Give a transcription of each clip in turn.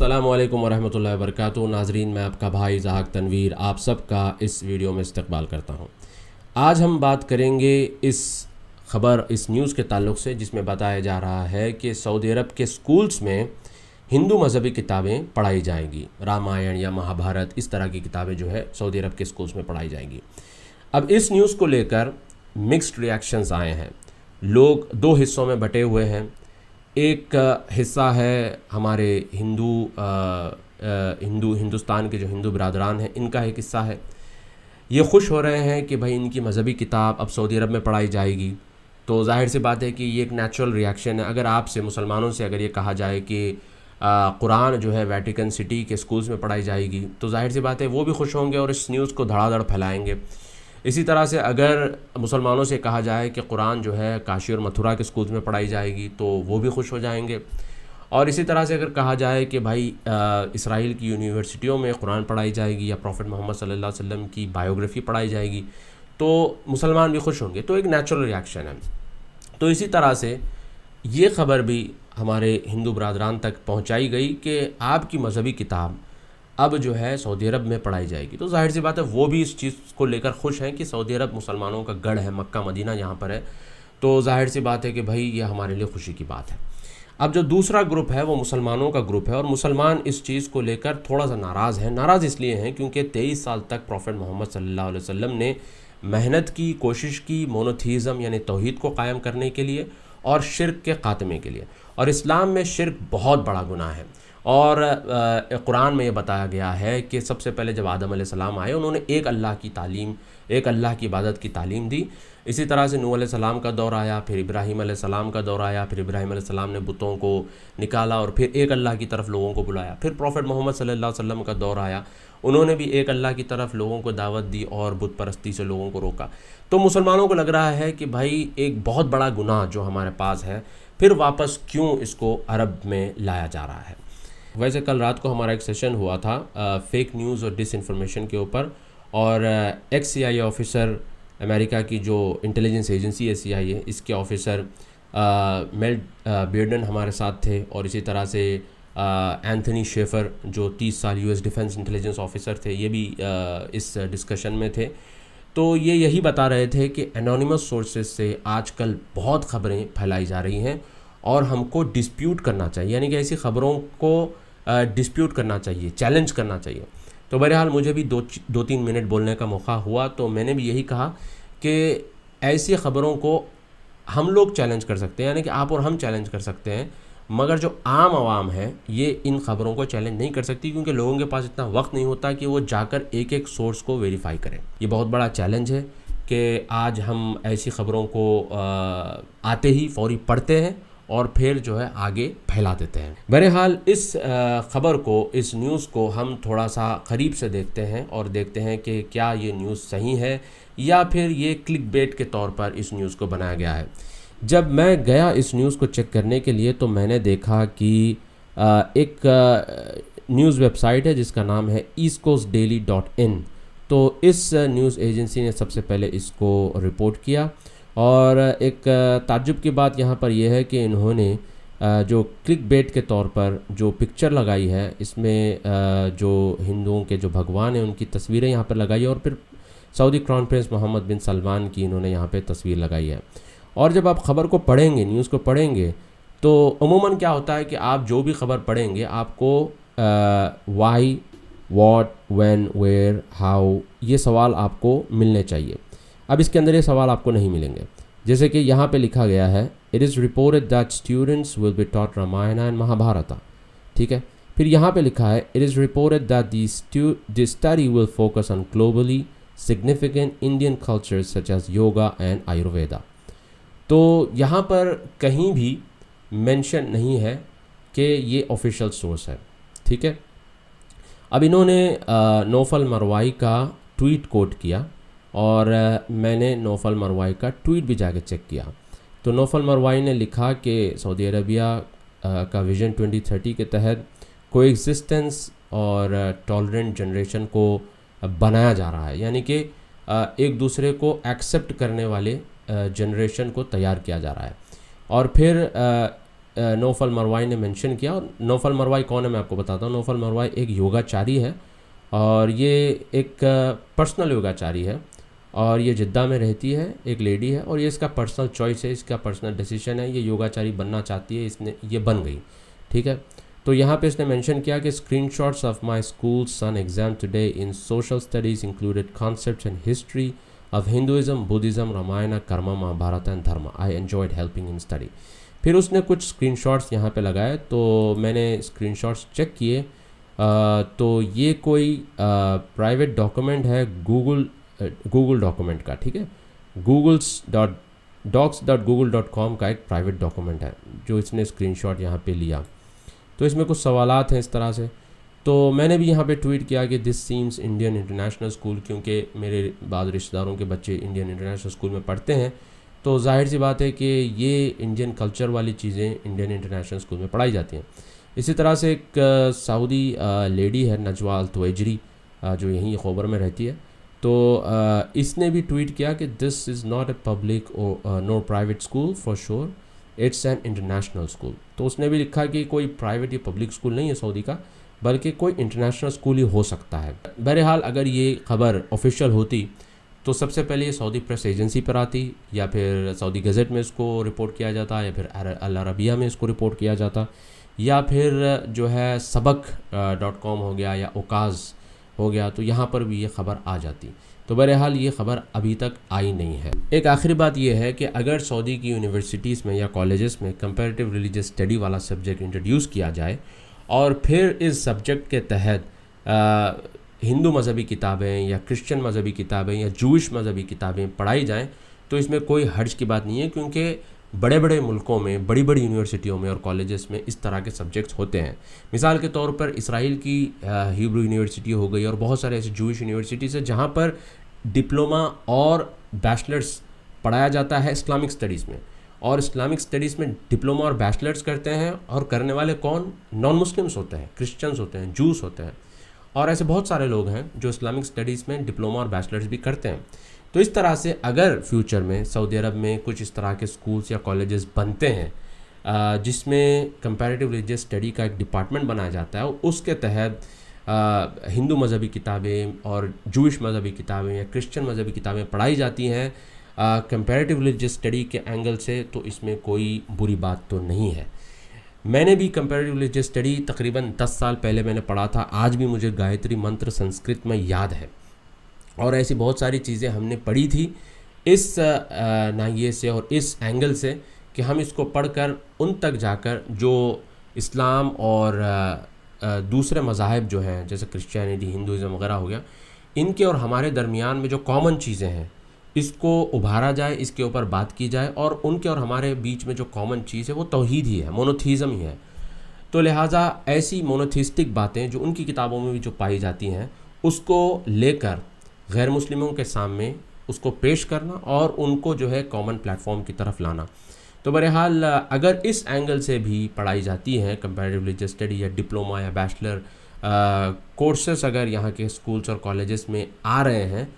अस्सलामुअलैकुम वरहमतुल्लाहि वबरकातुहू। नाजरीन, मैं आपका भाई ज़हाक तनवीर आप सबका इस वीडियो में इस्तकबाल करता हूँ। आज हम बात करेंगे इस न्यूज़ के ताल्लुक़ से जिसमें बताया जा रहा है कि सऊदी अरब के स्कूल्स में हिंदू मज़हबी किताबें पढ़ाई जाएंगी। रामायण या महाभारत इस तरह की किताबें जो है सऊदी अरब के स्कूल्स में पढ़ाई जाएंगी। अब इस न्यूज़ को लेकर मिक्स्ड रिएक्शंस आए हैं। लोग दो हिस्सों में बटे हुए हैं। एक हिस्सा है हमारे हिंदुस्तान के जो हिंदू बिरादरान हैं, इनका एक हिस्सा है। ये खुश हो रहे हैं कि भाई इनकी मज़हबी किताब अब सऊदी अरब में पढ़ाई जाएगी। तो जाहिर सी बात है कि ये एक नेचुरल रिएक्शन है। अगर आपसे मुसलमानों से अगर ये कहा जाए कि कुरान जो है वेटिकन सिटी के स्कूल्स में पढ़ाई जाएगी, तो जाहिर सी बात है वो भी खुश होंगे और इस न्यूज़ को धड़ाधड़ फैलाएंगे। इसी तरह से अगर मुसलमानों से कहा जाए कि कुरान जो है काशी और मथुरा के स्कूल्स में पढ़ाई जाएगी, तो वो भी खुश हो जाएंगे। और इसी तरह से अगर कहा जाए कि भाई इसराइल की यूनिवर्सिटियों में कुरान पढ़ाई जाएगी या प्रॉफिट मोहम्मद सल्लल्लाहु अलैहि वसल्लम की बायोग्राफ़ी पढ़ाई जाएगी, तो मुसलमान भी खुश होंगे। तो एक नेचुरल रिएक्शन है। तो इसी तरह से ये ख़बर भी हमारे हिंदू बरादरान तक पहुँचाई गई कि आपकी मज़हबी किताब अब जो है सऊदी अरब में पढ़ाई जाएगी। तो जाहिर सी बात है वो भी इस चीज़ को लेकर खुश हैं कि सऊदी अरब मुसलमानों का गढ़ है, मक्का मदीना यहाँ पर है। तो जाहिर सी बात है कि भाई ये हमारे लिए खुशी की बात है। अब जो दूसरा ग्रुप है वो मुसलमानों का ग्रुप है और मुसलमान इस चीज़ को लेकर थोड़ा सा नाराज़ हैं। नाराज़ इसलिए हैं क्योंकि 23 साल तक प्रॉफिट मोहम्मद सल्लल्लाहु अलैहि वसल्लम ने मेहनत की, कोशिश की मोनोथीज़म यानी तौहीद को कायम करने के लिए और शिर्क के ख़ात्मे के लिए। और इस्लाम में शिर्क बहुत बड़ा गुनाह है। और कुरान में ये बताया गया है कि सबसे पहले जब आदम अलैहिस्सलाम आए, उन्होंने एक अल्लाह की इबादत की तालीम दी। इसी तरह से नूह अलैहिस्सलाम का दौर आया, फिर इब्राहीम अलैहिस्सलाम का दौर आया, फिर इब्राहीम अलैहिस्सलाम ने बुतों को निकाला और फिर एक अल्लाह की तरफ लोगों को बुलाया। फिर प्रॉफिट मोहम्मद सल्लल्लाहु अलैहि वसल्लम का दौर आया, उन्होंने भी एक अल्लाह की तरफ लोगों को दावत दी और बुत परस्ती से लोगों को रोका। तो मुसलमानों को लग रहा है कि भाई एक बहुत बड़ा गुनाह जो हमारे पास है, फिर वापस क्यों इसको अरब में लाया जा रहा है। वैसे कल रात को हमारा एक सेशन हुआ था फेक न्यूज़ और डिसइंफॉर्मेशन के ऊपर, और एक्स CIA ऑफ़िसर अमेरिका की जो इंटेलिजेंस एजेंसी है CIA, इसके ऑफ़िसर मेल बियर्डन हमारे साथ थे। और इसी तरह से एंथनी शेफर जो 30 साल US डिफेंस इंटेलिजेंस ऑफ़िसर थे, ये भी इस डिस्कशन में थे। तो ये यही बता रहे थे कि एनोनिमस सोर्सेज से आजकल बहुत ख़बरें फैलाई जा रही हैं और हमको डिस्प्यूट करना चाहिए, यानी कि ऐसी ख़बरों को डिस्प्यूट करना चाहिए, चैलेंज करना चाहिए। तो बहरहाल मुझे भी दो तीन मिनट बोलने का मौका हुआ, तो मैंने भी यही कहा कि ऐसी ख़बरों को हम लोग चैलेंज कर सकते हैं, यानी कि आप और हम चैलेंज कर सकते हैं, मगर जो आम आवाम है ये इन ख़बरों को चैलेंज नहीं कर सकती, क्योंकि लोगों के पास इतना वक्त नहीं होता कि वो जाकर एक एक सोर्स को वेरीफाई करें। ये बहुत बड़ा चैलेंज है कि आज हम ऐसी ख़बरों को आते ही फ़ौरी पढ़ते हैं और फिर जो है आगे फैला देते हैं। बहरहाल इस ख़बर को, इस न्यूज़ को हम थोड़ा सा करीब से देखते हैं और देखते हैं कि क्या ये न्यूज़ सही है या फिर ये क्लिक बेट के तौर पर इस न्यूज़ को बनाया गया है। जब मैं गया इस न्यूज़ को चेक करने के लिए, तो मैंने देखा कि एक न्यूज़ वेबसाइट है जिसका नाम है eastcoastdaily.in। तो इस न्यूज़ एजेंसी ने सबसे पहले इसको रिपोर्ट किया। और एक ताज्जुब की बात यहाँ पर यह है कि इन्होंने जो क्लिक बेट के तौर पर जो पिक्चर लगाई है, इसमें जो हिंदुओं के जो भगवान हैं उनकी तस्वीरें यहाँ पर लगाई है और फिर सऊदी क्राउन प्रिंस मोहम्मद बिन सलमान की इन्होंने यहाँ पे तस्वीर लगाई है। और जब आप ख़बर को पढ़ेंगे, न्यूज़ को पढ़ेंगे, तो अमूमन क्या होता है कि आप जो भी ख़बर पढ़ेंगे आपको why, what, when, where, how, ये सवाल आपको मिलने चाहिए। अब इसके अंदर ये सवाल आपको नहीं मिलेंगे। जैसे कि यहाँ पे लिखा गया है, it is reported that students will be taught Ramayana and Mahabharata. ठीक है, फिर यहाँ पे लिखा है, it is reported that the study will focus on globally significant Indian cultures such as yoga and Ayurveda. तो यहाँ पर कहीं भी मेंशन नहीं है कि ये ऑफिशियल सोर्स है। ठीक है, अब इन्होंने नौफल मरवाई का ट्वीट कोट किया और मैंने नौफल मरवाई का ट्वीट भी जाके चेक किया। तो नौफल मरवाई ने लिखा कि सऊदी अरबिया का विज़न 2030 के तहत कोएग्जिस्टेंस और टॉलरेंट जनरेशन को बनाया जा रहा है, यानी कि एक दूसरे को एक्सेप्ट करने वाले जनरेशन को तैयार किया जा रहा है। और फिर नौफल मरवाई ने मेंशन किया। और नौफल मरवाई कौन है मैं आपको बताता हूँ। नौफल मरवाई एक योगाचारी है और ये एक पर्सनल योगाचारी है और ये जिद्दा में रहती है, एक लेडी है और ये इसका पर्सनल चॉइस है, इसका पर्सनल डिसीजन है। ये योगाचारी बनना चाहती है, इसने ये बन गई, ठीक है। तो यहाँ पे इसने मेंशन किया कि screenshots of my school son exam today in social studies included concepts and history of Hinduism, Buddhism, Ramayan, karma, Mahabharat and dharma. I enjoyed helping in study. फिर उसने कुछ स्क्रीनशॉट्स यहाँ पे लगाए तो मैंने स्क्रीनशॉट्स चेक किए। तो ये कोई प्राइवेट डॉक्यूमेंट है गूगल डॉक्यूमेंट का, ठीक है। docs.google.com का एक प्राइवेट डॉक्यूमेंट है जो इसने स्क्रीनशॉट यहाँ पे लिया। तो इसमें कुछ सवालात हैं इस तरह से। तो मैंने भी यहाँ पे ट्वीट किया कि this seems Indian international school, क्योंकि मेरे बाद रिश्तेदारों के बच्चे इंडियन इंटरनेशनल स्कूल में पढ़ते हैं तो जाहिर सी बात है कि ये इंडियन कल्चर वाली चीज़ें इंडियन इंटरनेशनल स्कूल में पढ़ाई जाती हैं। इसी तरह से एक सऊदी लेडी है नजवा अल तुवैजरी जो यहीं खैबर में रहती है। तो इसने भी ट्वीट किया कि this is not a public no private school for sure, it's an international school. तो उसने भी लिखा कि कोई प्राइवेट या पब्लिक स्कूल नहीं है सऊदी का, बल्कि कोई इंटरनेशनल स्कूल ही हो सकता है। बहरहाल अगर ये खबर ऑफिशियल होती तो सबसे पहले ये सऊदी प्रेस एजेंसी पर आती या फिर सऊदी गज़ट में इसको रिपोर्ट किया जाता या फिर अल अरबिया में इसको रिपोर्ट किया जाता या फिर जो है सबक.com हो गया या ओकाज़ हो गया, तो यहाँ पर भी ये ख़बर आ जाती। तो बहरहाल ये ख़बर अभी तक आई नहीं है। एक आखिरी बात यह है कि अगर सऊदी की यूनिवर्सिटीज़ में या कॉलेजेस में कंपैरेटिव रिलीजियस स्टडी वाला सब्जेक्ट इंट्रोड्यूस किया जाए और फिर इस सब्जेक्ट के तहत हिंदू मज़हबी किताबें या क्रिश्चियन मज़हबी किताबें या जूइश मज़हबी किताबें पढ़ाई जाएं तो इसमें कोई हर्ज की बात नहीं है, क्योंकि बड़े बड़े मुल्कों में बड़ी बड़ी यूनिवर्सिटियों में और कॉलेजेस में इस तरह के सब्जेक्ट्स होते हैं। मिसाल के तौर पर इसराइल की हिब्रू यूनिवर्सिटी हो गई और बहुत सारे ऐसे जूइश यूनिवर्सिटीज़ हैं जहाँ पर डिप्लोमा और बैचलर्स पढ़ाया जाता है इस्लामिक स्टडीज़ में, और इस्लामिक स्टडीज़ में डिप्लोमा और बैचलर्स करते हैं और करने वाले कौन, नॉन मुस्लिम्स होते हैं, क्रिश्चियंस होते हैं, जूस होते हैं, और ऐसे बहुत सारे लोग हैं जो इस्लामिक स्टडीज़ में डिप्लोमा और बैचलर्स भी करते हैं। तो इस तरह से अगर फ्यूचर में सऊदी अरब में कुछ इस तरह के स्कूल्स या कॉलेजेस बनते हैं जिसमें कंपैरेटिव रिलीजियस स्टडी का एक डिपार्टमेंट बनाया जाता है, उसके तहत हिंदू मज़हबी किताबें और जूइश मज़हबी किताबें या क्रिश्चियन मज़हबी किताबें पढ़ाई जाती हैं कंपैरेटिव रिलीजियस स्टडी के एंगल से, तो इसमें कोई बुरी बात तो नहीं है। मैंने भी कंपैरेटिव रिलीजियस स्टडी तकरीबन 10 साल पहले मैंने पढ़ा था। आज भी मुझे गायत्री मंत्र संस्कृत में याद है और ऐसी बहुत सारी चीज़ें हमने पढ़ी थी इस नाहिए से और इस एंगल से कि हम इसको पढ़कर उन तक जाकर जो इस्लाम और दूसरे मज़ाहिब जो हैं जैसे क्रिश्चियनिटी, हिंदुइज़्म वगैरह हो गया, इनके और हमारे दरमियान में जो कॉमन चीज़ें हैं इसको उभारा जाए, इसके ऊपर बात की जाए, और उनके और हमारे बीच में जो कॉमन चीज़ है वो तौहीद ही है, मोनोथीज़म ही है। तो लिहाजा ऐसी मोनोथिस्टिक बातें जो उनकी किताबों में भी जो पाई जाती हैं उसको लेकर गैर मुस्लिमों के सामने उसको पेश करना और उनको जो है कॉमन प्लेटफॉर्म की तरफ लाना। तो बहरहाल अगर इस एंगल से भी पढ़ाई जाती है कंपैरेटिव रिलीजियस स्टडी या डिप्लोमा या बैचलर कोर्सेस अगर यहाँ के स्कूल्स और कॉलेजेस में आ रहे हैं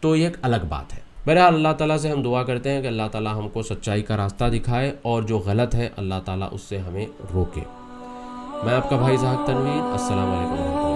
तो ये एक अलग बात है। बहरहाल अल्लाह ताला से हम दुआ करते हैं कि अल्लाह ताला हमको सच्चाई का रास्ता दिखाए और जो गलत है अल्लाह ताला उससे हमें रोके। मैं आपका भाई ज़ाहक तनवीर, अस्सलाम वालेकुम।